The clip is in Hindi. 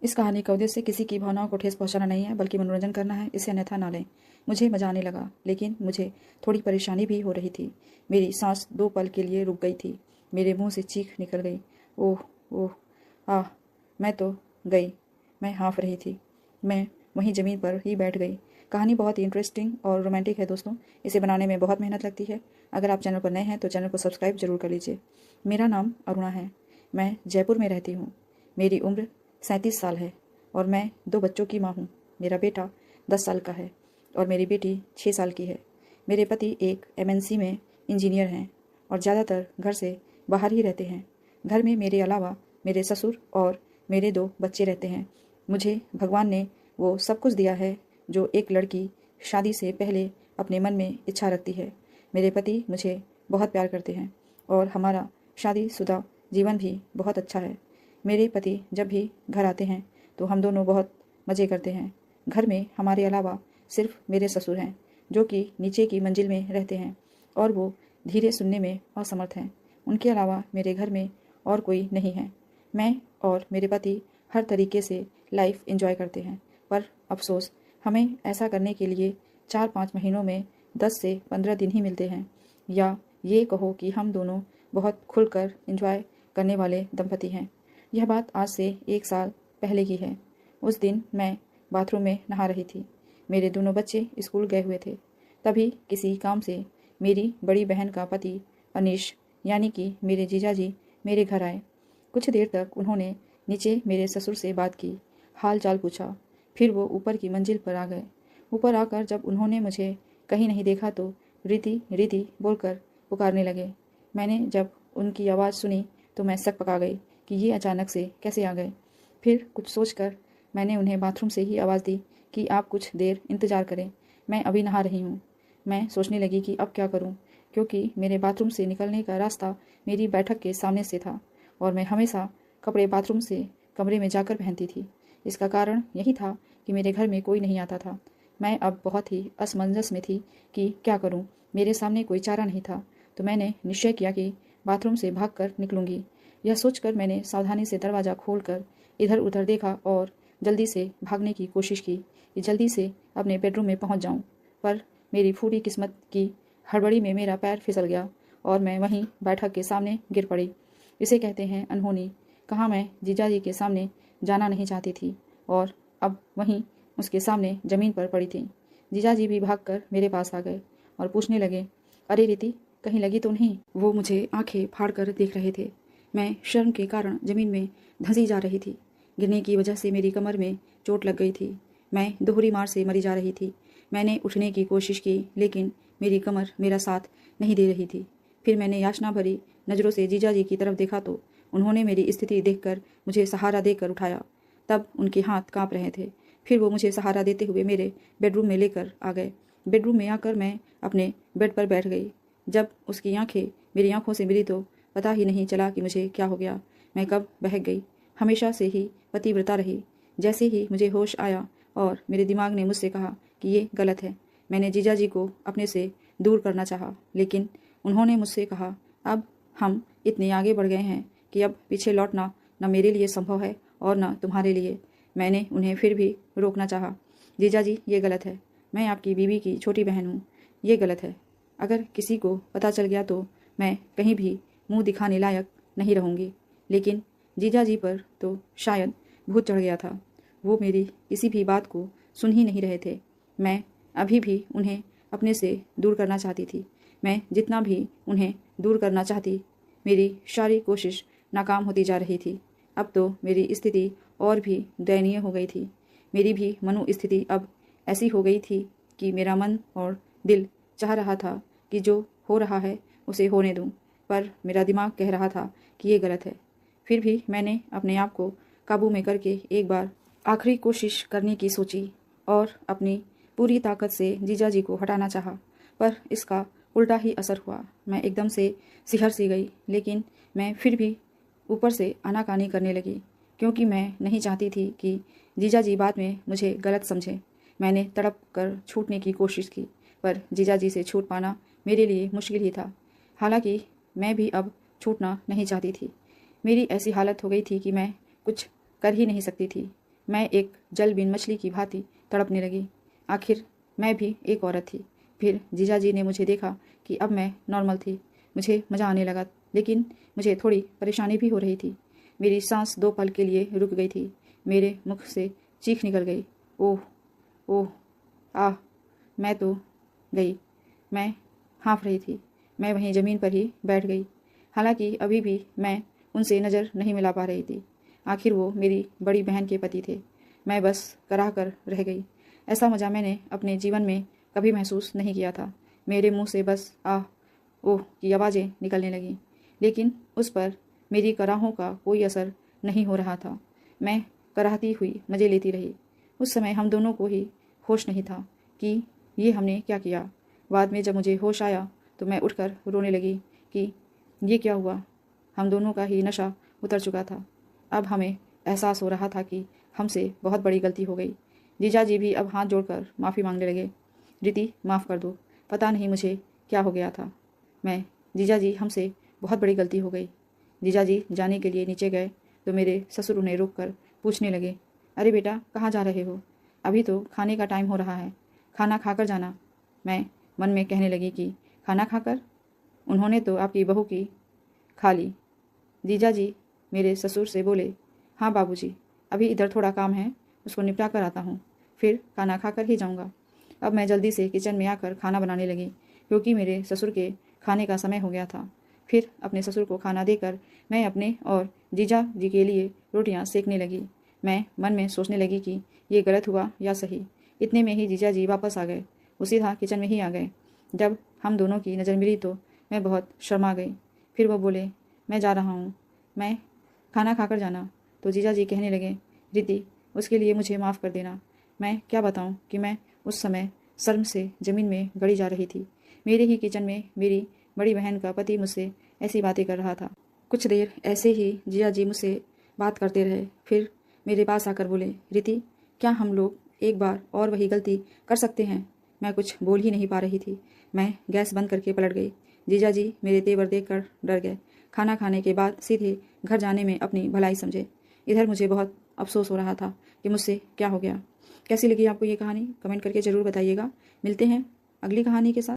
इस कहानी का उद्देश्य किसी की भावनाओं को ठेस पहुंचाना नहीं है, बल्कि मनोरंजन करना है। इसे अन्यथा ना लें। मुझे मजा आने लगा, लेकिन मुझे थोड़ी परेशानी भी हो रही थी। मेरी सांस 2 पल के लिए रुक गई थी। मेरे मुंह से चीख निकल गई। ओह ओह, आह। मैं तो गई। मैं हाँफ रही थी। मैं वहीं ज़मीन पर ही बैठ गई। कहानी बहुत ही इंटरेस्टिंग और रोमांटिक है दोस्तों। इसे बनाने में बहुत मेहनत लगती है। अगर आप चैनल पर नए हैं तो चैनल को सब्सक्राइब जरूर कर लीजिए। मेरा नाम अरुणा है। मैं जयपुर में रहती हूँ। मेरी उम्र 37 साल है और मैं 2 बच्चों की माँ हूँ। मेरा बेटा 10 साल का है और मेरी बेटी 6 साल की है। मेरे पति एक MNC में इंजीनियर हैं और ज़्यादातर घर से बाहर ही रहते हैं। घर में मेरे अलावा मेरे ससुर और मेरे 2 बच्चे रहते हैं। मुझे भगवान ने वो सब कुछ दिया है जो एक लड़की शादी से पहले अपने मन में इच्छा रखती है। मेरे पति मुझे बहुत प्यार करते हैं और हमारा शादीशुदा जीवन भी बहुत अच्छा है। मेरे पति जब भी घर आते हैं तो हम दोनों बहुत मज़े करते हैं। घर में हमारे अलावा सिर्फ मेरे ससुर हैं, जो कि नीचे की मंजिल में रहते हैं और वो धीरे सुनने में असमर्थ हैं। उनके अलावा मेरे घर में और कोई नहीं है। मैं और मेरे पति हर तरीके से लाइफ एंजॉय करते हैं, पर अफसोस हमें ऐसा करने के लिए 4-5 महीनों में 10 से 15 दिन ही मिलते हैं। या ये कहो कि हम दोनों बहुत खुलकर एंजॉय करने वाले दंपति हैं। यह बात आज से 1 साल पहले की है। उस दिन मैं बाथरूम में नहा रही थी। मेरे दोनों बच्चे स्कूल गए हुए थे। तभी किसी काम से मेरी बड़ी बहन का पति अनीश, यानी कि मेरे जीजाजी, मेरे घर आए। कुछ देर तक उन्होंने नीचे मेरे ससुर से बात की, हाल चाल पूछा। फिर वो ऊपर की मंजिल पर आ गए। ऊपर आकर जब उन्होंने मुझे कहीं नहीं देखा तो रिति रिति बोलकर पुकारने लगे। मैंने जब उनकी आवाज़ सुनी तो मैं सक पका गई कि ये अचानक से कैसे आ गए। फिर कुछ सोचकर मैंने उन्हें बाथरूम से ही आवाज़ दी कि आप कुछ देर इंतज़ार करें, मैं अभी नहा रही हूँ। मैं सोचने लगी कि अब क्या करूँ, क्योंकि मेरे बाथरूम से निकलने का रास्ता मेरी बैठक के सामने से था और मैं हमेशा कपड़े बाथरूम से कमरे में जाकर पहनती थी। इसका कारण यही था कि मेरे घर में कोई नहीं आता था। मैं अब बहुत ही असमंजस में थी कि क्या करूँ। मेरे सामने कोई चारा नहीं था, तो मैंने निश्चय किया कि बाथरूम से भागकर निकलूंगी। यह सोचकर मैंने सावधानी से दरवाज़ा खोलकर इधर उधर देखा और जल्दी से भागने की कोशिश की कि जल्दी से अपने बेडरूम में पहुंच जाऊं। पर मेरी फूटी किस्मत की हड़बड़ी में मेरा पैर फिसल गया और मैं वहीं बैठक के सामने गिर पड़ी। इसे कहते हैं अनहोनी। कहाँ मैं जीजाजी के सामने जाना नहीं चाहती थी और अब वहीं उसके सामने ज़मीन पर पड़ी थी। जीजाजी भी भागकर मेरे पास आ गए और पूछने लगे, अरे रीति, कहीं लगी तो नहीं? वो मुझे आंखें फाड़ कर देख रहे थे। मैं शर्म के कारण ज़मीन में धंसी जा रही थी। गिरने की वजह से मेरी कमर में चोट लग गई थी। मैं दोहरी मार से मरी जा रही थी। मैंने उठने की कोशिश की, लेकिन मेरी कमर मेरा साथ नहीं दे रही थी। फिर मैंने याचना भरी नज़रों से जीजाजी की तरफ देखा तो उन्होंने मेरी स्थिति देखकर मुझे सहारा देकर उठाया। तब उनके हाथ काँप रहे थे। फिर वो मुझे सहारा देते हुए मेरे बेडरूम में लेकर आ गए। बेडरूम में आकर मैं अपने बेड पर बैठ गई। जब उसकी आंखें मेरी आंखों से मिली तो पता ही नहीं चला कि मुझे क्या हो गया। मैं कब बहक गई। हमेशा से ही पतिव्रता रही। जैसे ही मुझे होश आया और मेरे दिमाग ने मुझसे कहा कि ये गलत है, मैंने जीजाजी को अपने से दूर करना चाहा, लेकिन उन्होंने मुझसे कहा, अब हम इतने आगे बढ़ गए हैं कि अब पीछे लौटना न मेरे लिए संभव है और न तुम्हारे लिए। मैंने उन्हें फिर भी रोकना चाहा। जीजाजी, ये गलत है। मैं आपकी बीवी की छोटी बहन हूँ। ये गलत है। अगर किसी को पता चल गया तो मैं कहीं भी मुंह दिखाने लायक नहीं रहूँगी। लेकिन जीजाजी पर तो शायद भूत चढ़ गया था। वो मेरी किसी भी बात को सुन ही नहीं रहे थे। मैं अभी भी उन्हें अपने से दूर करना चाहती थी। मैं जितना भी उन्हें दूर करना चाहती, मेरी सारी कोशिश नाकाम होती जा रही थी। अब तो मेरी स्थिति और भी दयनीय हो गई थी। मेरी भी मनोस्थिति अब ऐसी हो गई थी कि मेरा मन और दिल चाह रहा था कि जो हो रहा है उसे होने दूं, पर मेरा दिमाग कह रहा था कि ये गलत है। फिर भी मैंने अपने आप को काबू में करके एक बार आखिरी कोशिश करने की सोची और अपनी पूरी ताकत से जीजाजी को हटाना चाहा, पर इसका उल्टा ही असर हुआ। मैं एकदम से सिहर सी गई, लेकिन मैं फिर भी ऊपर से आनाकानी करने लगी, क्योंकि मैं नहीं चाहती थी कि जीजाजी बाद में मुझे गलत समझे। मैंने तड़प कर छूटने की कोशिश की, पर जीजाजी से छूट पाना मेरे लिए मुश्किल ही था। हालांकि मैं भी अब छूटना नहीं चाहती थी। मेरी ऐसी हालत हो गई थी कि मैं कुछ कर ही नहीं सकती थी। मैं एक जल बिन मछली की भांति तड़पने लगी। आखिर मैं भी एक औरत थी। फिर जीजाजी ने मुझे देखा कि अब मैं नॉर्मल थी। मुझे मज़ा आने लगा, लेकिन मुझे थोड़ी परेशानी भी हो रही थी। मेरी सांस 2 पल के लिए रुक गई थी। मेरे मुख से चीख निकल गई, ओह ओह आह। मैं तो गई। मैं हाँफ रही थी। मैं वहीं ज़मीन पर ही बैठ गई। हालांकि अभी भी मैं उनसे नज़र नहीं मिला पा रही थी। आखिर वो मेरी बड़ी बहन के पति थे। मैं बस कराह कर रह गई। ऐसा मज़ा मैंने अपने जीवन में कभी महसूस नहीं किया था। मेरे मुंह से बस आह ओह की आवाज़ें निकलने लगीं, लेकिन उस पर मेरी कराहों का कोई असर नहीं हो रहा था। मैं कराहती हुई मज़े लेती रही। उस समय हम दोनों को ही होश नहीं था कि ये हमने क्या किया। बाद में जब मुझे होश आया तो मैं उठकर रोने लगी कि ये क्या हुआ। हम दोनों का ही नशा उतर चुका था। अब हमें एहसास हो रहा था कि हमसे बहुत बड़ी गलती हो गई। जीजाजी भी अब हाथ जोड़कर माफ़ी मांगने लगे। रिति, माफ़ कर दो, पता नहीं मुझे क्या हो गया था। मैं जीजाजी, हमसे बहुत बड़ी गलती हो गई। जीजाजी जाने के लिए नीचे गए तो मेरे ससुर उन्हें रोककर पूछने लगे, अरे बेटा, कहाँ जा रहे हो? अभी तो खाने का टाइम हो रहा है, खाना खाकर जाना। मैं मन में कहने लगी कि खाना खाकर? उन्होंने तो आपकी बहू की खा ली। जीजाजी मेरे ससुर से बोले, हाँ बाबूजी, अभी इधर थोड़ा काम है, उसको निपटा कर आता हूँ, फिर खाना खाकर ही जाऊँगा। अब मैं जल्दी से किचन में आकर खाना बनाने लगी, क्योंकि मेरे ससुर के खाने का समय हो गया था। फिर अपने ससुर को खाना देकर मैं अपने और जीजा जी के लिए रोटियां सेकने लगी। मैं मन में सोचने लगी कि ये गलत हुआ या सही। इतने में ही जीजा जी वापस आ गए। वो सीधा किचन में ही आ गए। जब हम दोनों की नज़र मिली तो मैं बहुत शर्मा गई। फिर वो बोले, मैं जा रहा हूँ, मैं खाना खाकर जाना। तो जीजा जी कहने लगे, रिति, उसके लिए मुझे माफ़ कर देना। मैं क्या बताऊँ कि मैं उस समय शर्म से ज़मीन में गड़ी जा रही थी। मेरे ही किचन में मेरी बड़ी बहन का पति मुझसे ऐसी बातें कर रहा था। कुछ देर ऐसे ही जिया जी मुझसे बात करते रहे। फिर मेरे पास आकर बोले, रिति, क्या हम लोग एक बार और वही गलती कर सकते हैं? मैं कुछ बोल ही नहीं पा रही थी। मैं गैस बंद करके पलट गई। जीजा जी मेरे तेवर देखकर डर गए। खाना खाने के बाद सीधे घर जाने में अपनी भलाई समझे। इधर मुझे बहुत अफसोस हो रहा था कि मुझसे क्या हो गया। कैसी लगी आपको ये कहानी? कमेंट करके ज़रूर बताइएगा। मिलते हैं अगली कहानी के साथ।